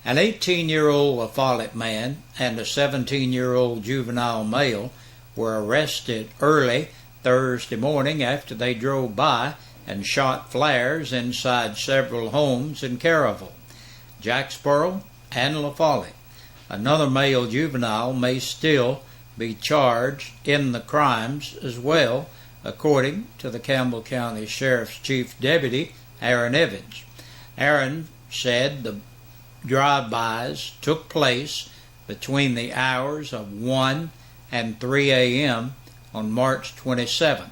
An 18-year-old La Follette man and a 17-year-old juvenile male were arrested early Thursday morning after they drove by and shot flares inside several homes in Caryville, Jacksboro, and La Follette. Another male juvenile may still be charged in the crimes as well, according to the Campbell County Sheriff's Chief Deputy, Aaron Evans. Aaron said the drive-bys took place between the hours of 1 and 3 a.m. on March 27th.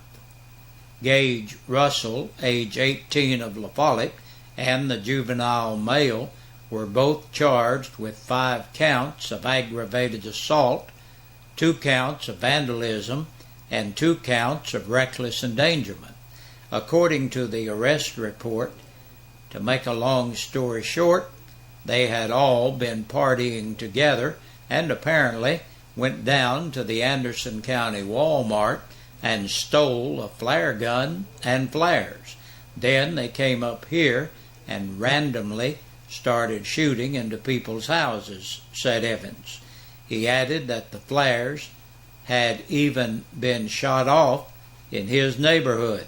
Gage Russell, age 18 of La Follette, and the juvenile male were both charged with 5 counts of aggravated assault, 2 counts of vandalism, and 2 counts of reckless endangerment. According to the arrest report, to make a long story short, they had all been partying together and apparently went down to the Anderson County Walmart and stole a flare gun and flares. Then they came up here and randomly started shooting into people's houses, said Evans. He added that the flares had even been shot off in his neighborhood.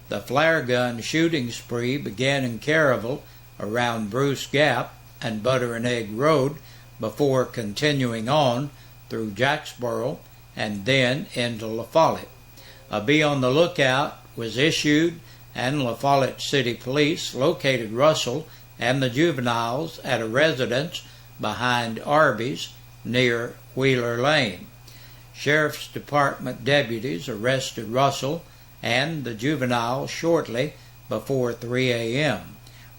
The flare gun shooting spree began in Caryville around Bruce Gap and Butter and Egg Road before continuing on through Jacksboro and then into La Follette. A be on the lookout was issued, and La Follette City Police located Russell and the juveniles at a residence behind Arby's near Wheeler Lane. Sheriff's Department deputies arrested Russell and the juvenile shortly before 3 a.m.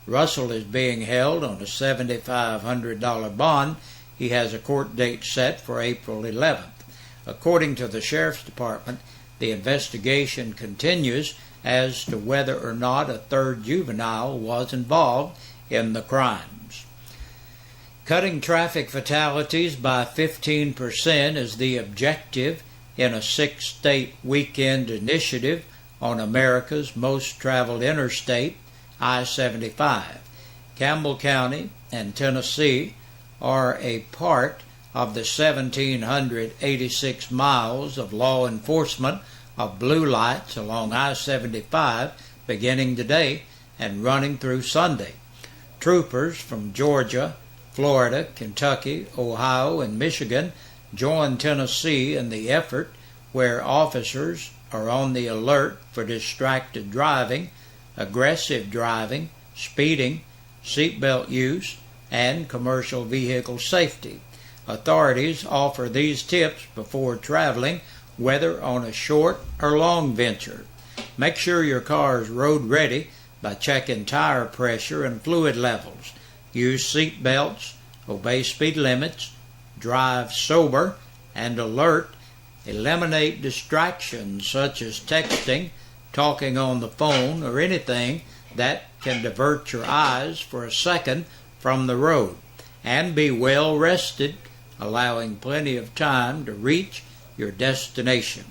Russell is being held on a $7,500 bond. He has a court date set for April 11th. According to the Sheriff's Department, the investigation continues as to whether or not a third juvenile was involved in the crimes. Cutting traffic fatalities by 15% is the objective in a 6-state weekend initiative on America's most traveled interstate, I-75. Campbell County and Tennessee are a part of the 1,786 miles of law enforcement of blue lights along I-75 beginning today and running through Sunday. Troopers from Georgia, Florida, Kentucky, Ohio, and Michigan join Tennessee in the effort, where officers are on the alert for distracted driving, aggressive driving, speeding, seatbelt use, and commercial vehicle safety. Authorities offer these tips before traveling, whether on a short or long venture. Make sure your car is road ready by checking tire pressure and fluid levels. Use seat belts, obey speed limits, drive sober and alert. Eliminate distractions such as texting, talking on the phone, or anything that can divert your eyes for a second from the road. And be well rested, allowing plenty of time to reach your destination.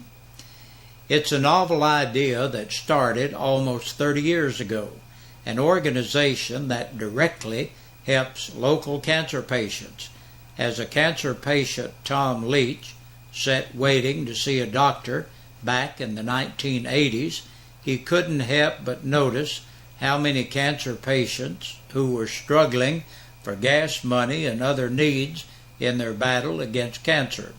It's a novel idea that started almost 30 years ago, an organization that directly helps local cancer patients. As a cancer patient, Tom Leach sat waiting to see a doctor back in the 1980s, he couldn't help but notice how many cancer patients who were struggling for gas money and other needs in their battle against cancer.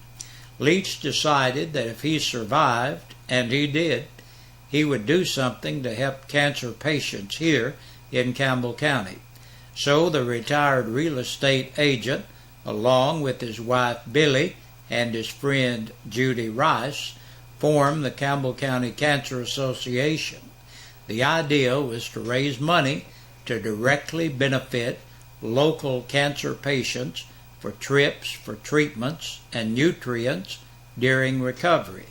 Leach decided that if he survived, and he did, he would do something to help cancer patients here in Campbell County. So the retired real estate agent, along with his wife Billy and his friend Judy Rice, formed the Campbell County Cancer Association. The idea was to raise money to directly benefit local cancer patients for trips for treatments and nutrients during recovery.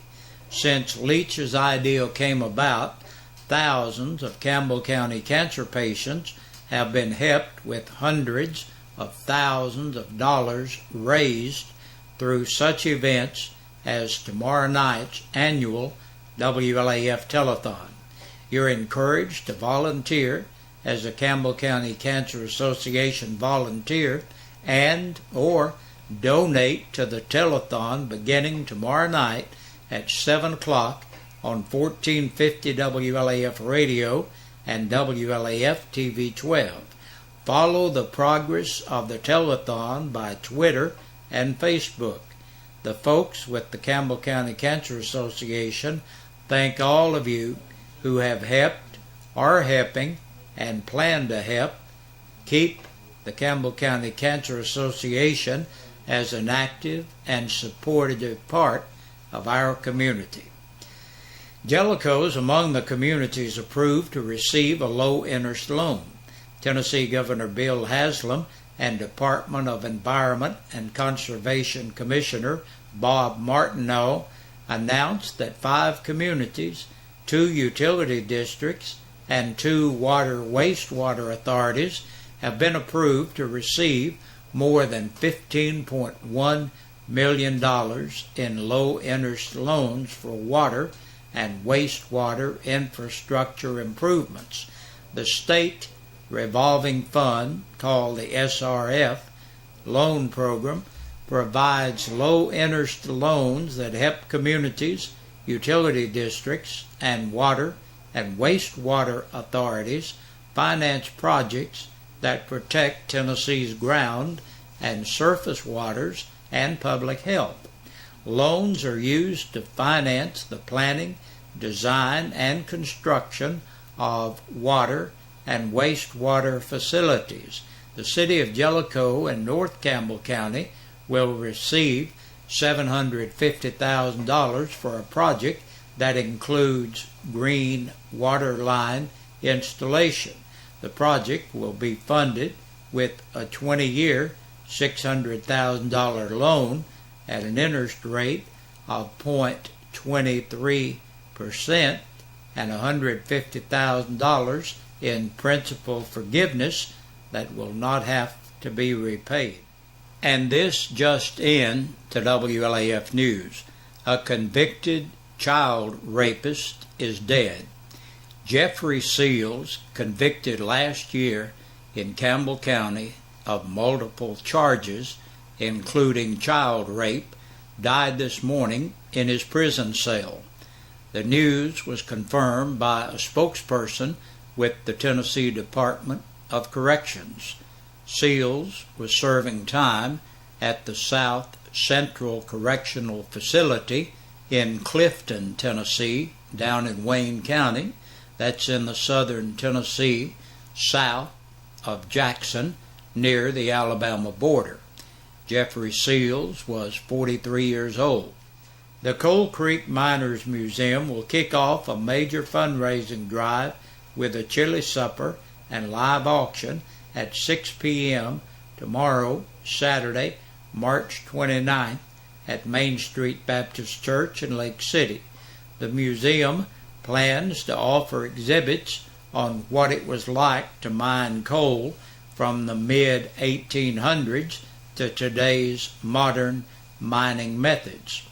Since Leach's idea came about, thousands of Campbell County cancer patients have been helped with hundreds of thousands of dollars raised through such events as tomorrow night's annual WLAF telethon. You're encouraged to volunteer as a Campbell County Cancer Association volunteer and or donate to the telethon beginning tomorrow night at 7 o'clock on 1450 WLAF Radio and WLAF TV 12. Follow the progress of the telethon by Twitter and Facebook. The folks with the Campbell County Cancer Association thank all of you who have helped, are helping, and plan to help keep the Campbell County Cancer Association as an active and supportive part of our community. Jellicoe is among the communities approved to receive a low-interest loan. Tennessee Governor Bill Haslam and Department of Environment and Conservation Commissioner Bob Martineau announced that 5 communities, 2 utility districts, and 2 water-wastewater authorities have been approved to receive more than $15.1 million in low-interest loans for water and wastewater infrastructure improvements. The state revolving fund, called the SRF loan program, provides low-interest loans that help communities, utility districts, and water and wastewater authorities finance projects that protect Tennessee's ground and surface waters and public health. Loans are used to finance the planning, design, and construction of water and wastewater facilities. The city of Jellicoe and North Campbell County will receive $750,000 for a project that includes green water line installation. The project will be funded with a 20-year, $600,000 loan at an interest rate of 0.23% and $150,000 in principal forgiveness that will not have to be repaid. And this just in to WLAF News. A convicted child rapist is dead. Jeffrey Seals, convicted last year in Campbell County of multiple charges, including child rape, died this morning in his prison cell. The news was confirmed by a spokesperson with the Tennessee Department of Corrections. Seals was serving time at the South Central Correctional Facility in Clifton, Tennessee, down in Wayne County. That's in the southern Tennessee, south of Jackson, near the Alabama border. Jeffrey Seals was 43 years old. The Coal Creek Miners Museum will kick off a major fundraising drive with a chili supper and live auction at 6 p.m. tomorrow, Saturday, March 29th, at Main Street Baptist Church in Lake City. The museum plans to offer exhibits on what it was like to mine coal from the mid-1800s to today's modern mining methods.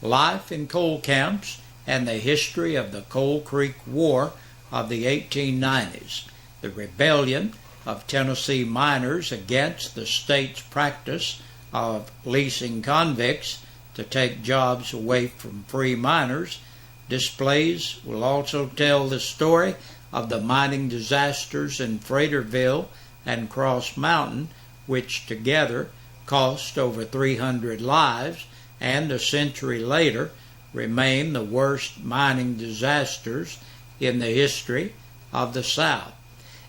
Life in coal camps and the history of the Coal Creek War of the 1890s. The rebellion of Tennessee miners against the state's practice of leasing convicts to take jobs away from free miners. Displays will also tell the story of the mining disasters in Fraterville and Cross Mountain, which together cost over 300 lives and a century later remain the worst mining disasters in the history of the South.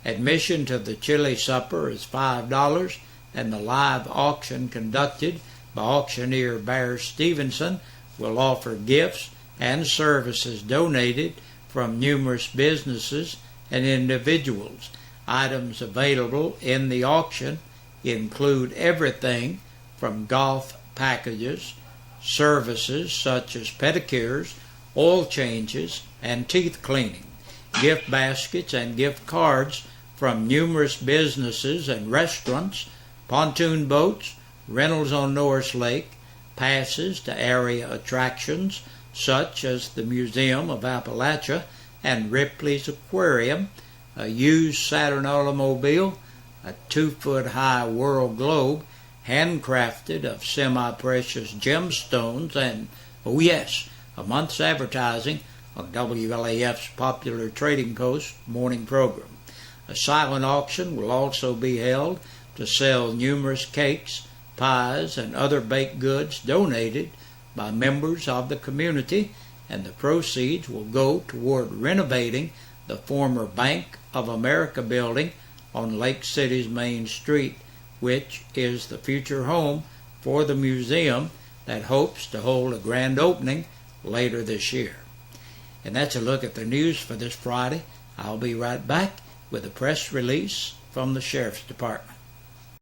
Admission to the chili supper is $5, and the live auction conducted by auctioneer Bear Stevenson will offer gifts and services donated from numerous businesses and individuals. Items available in the auction include everything from golf packages, services such as pedicures, oil changes, and teeth cleaning, gift baskets and gift cards from numerous businesses and restaurants, pontoon boats, rentals on Norris Lake, passes to area attractions such as the Museum of Appalachia and Ripley's Aquarium, a used Saturn automobile, a 2-foot-high world globe, handcrafted of semi-precious gemstones, and, oh yes, a month's advertising on WLAF's popular Trading Post morning program. A silent auction will also be held to sell numerous cakes, pies, and other baked goods donated by members of the community, and the proceeds will go toward renovating the former Bank of America building on Lake City's Main Street, which is the future home for the museum that hopes to hold a grand opening later this year. And that's a look at the news for this Friday. I'll be right back with a press release from the Sheriff's Department.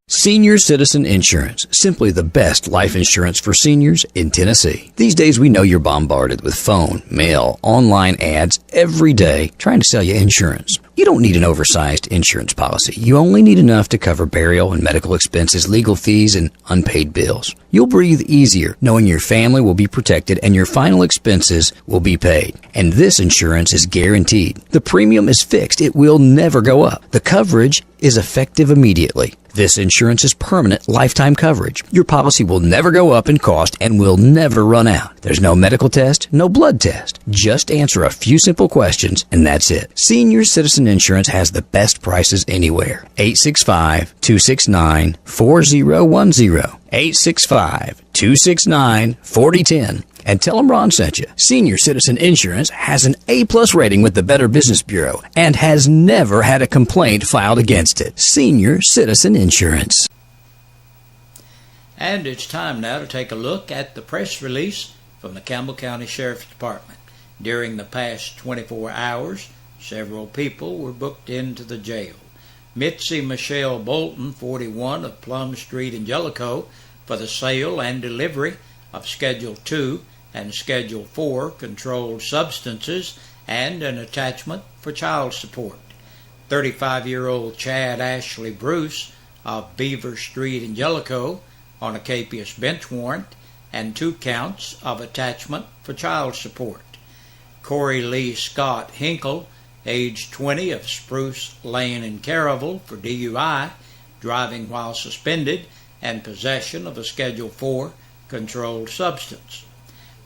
Senior Citizen Insurance, simply the best life insurance for seniors in Tennessee. These days we know you're bombarded with phone, mail, online ads every day trying to sell you insurance. You don't need an oversized insurance policy. You only need enough to cover burial and medical expenses, legal fees, and unpaid bills. You'll breathe easier knowing your family will be protected and your final expenses will be paid. And this insurance is guaranteed. The premium is fixed. It will never go up. The coverage is effective immediately. This insurance is permanent lifetime coverage. Your policy will never go up in cost and will never run out. There's no medical test, no blood test. Just answer a few simple questions and that's it. Senior Citizen Insurance has the best prices anywhere. 865-269-4010. 865-269-4010. And tell them Ron sent you. Senior Citizen Insurance has an A+ rating with the Better Business Bureau and has never had a complaint filed against it. Senior Citizen Insurance. And it's time now to take a look at the press release from the Campbell County Sheriff's Department. During the past 24 hours, several people were booked into the jail. Mitzi Michelle Bolton, 41, of Plum Street in Jellicoe, for the sale and delivery of Schedule 2 and Schedule 4 controlled substances and an attachment for child support. 35-year-old Chad Ashley Bruce of Beaver Street in Jellicoe on a capious bench warrant and 2 counts of attachment for child support. Corey Lee Scott Hinkle, age 20, of Spruce Lane in Caryville, for DUI, driving while suspended, and possession of a Schedule 4 controlled substance.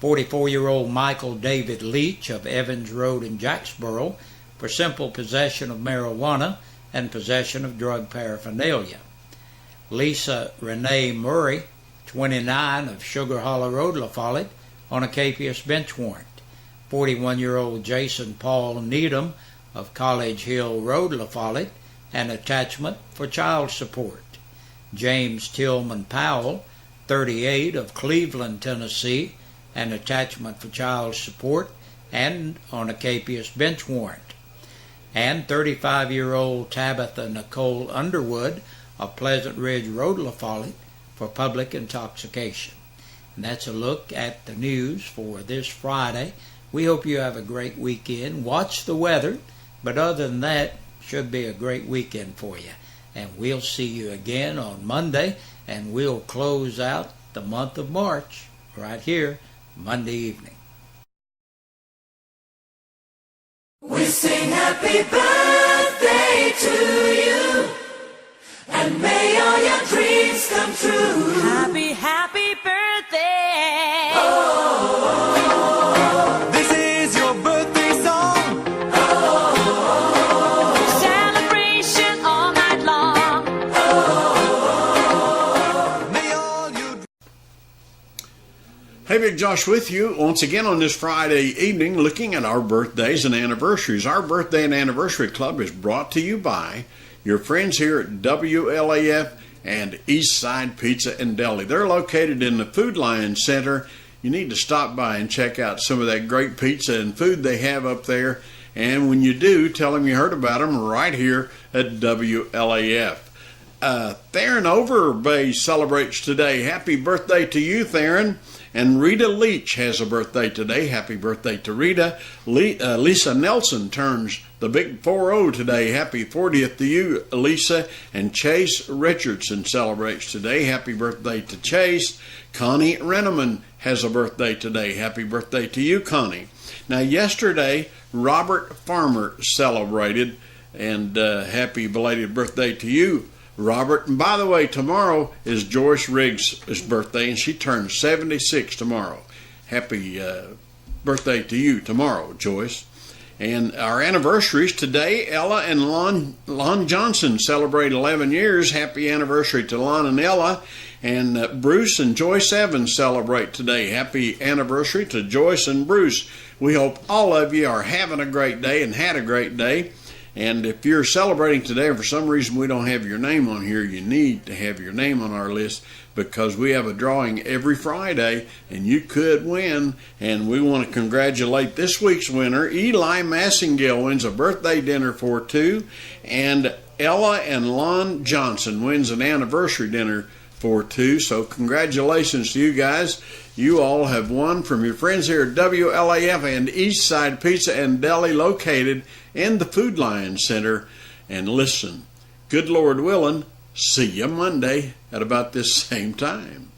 44-year-old Michael David Leach of Evans Road in Jacksboro for simple possession of marijuana and possession of drug paraphernalia. Lisa Renee Murray, 29, of Sugar Hollow Road, La Follette, on a capious bench warrant. 41-year-old Jason Paul Needham of College Hill Road, La Follette, an attachment for child support. James Tillman Powell, 38, of Cleveland, Tennessee, an attachment for child support and on a capious bench warrant. And 35-year-old Tabitha Nicole Underwood of Pleasant Ridge Road, La Follette, for public intoxication. And that's a look at the news for this Friday. We hope you have a great weekend. Watch the weather, but other than that, should be a great weekend for you. And we'll see you again on Monday, and we'll close out the month of March right here Monday evening. We sing happy birthday to you, and may all your dreams come true. Happy, happy birthday. Oh, this is your birthday song. Oh, Celebration all night long. oh, May all you. Hey, Big Josh with you once again on this Friday evening looking at our birthdays and anniversaries. Our Birthday and Anniversary Club is brought to you by your friends here at WLAF and Eastside Pizza and Deli. They're located in the Food Lion Center. You need to stop by and check out some of that great pizza and food they have up there. And when you do, tell them you heard about them right here at WLAF. Theron Overbay celebrates today. Happy birthday to you, Theron. And Rita Leach has a birthday today. Happy birthday to Rita. Lisa Nelson turns the big 40 today. Happy 40th to you, Lisa. And Chase Richardson celebrates today. Happy birthday to Chase. Connie Renneman has a birthday today. Happy birthday to you, Connie. Now, yesterday, Robert Farmer celebrated, and happy belated birthday to you, Robert. And by the way, tomorrow is Joyce Riggs' birthday, and she turns 76 tomorrow. Happy birthday to you tomorrow, Joyce. And our anniversaries today, Ella and Lon Johnson celebrate 11 years. Happy anniversary to Lon and Ella. And Bruce and Joyce Evans celebrate today. Happy anniversary to Joyce and Bruce. We hope all of you are having a great day and had a great day. And if you're celebrating today and for some reason we don't have your name on here, you need to have your name on our list, because we have a drawing every Friday and you could win. And we want to congratulate this week's winner. Eli Massengill wins a birthday dinner for two, and Ella and Lon Johnson wins an anniversary dinner for two. So congratulations to you guys. You all have won from your friends here at WLAF and Eastside Pizza and Deli, located in the Food Lion Center. And listen, good Lord willing, see you Monday at about this same time.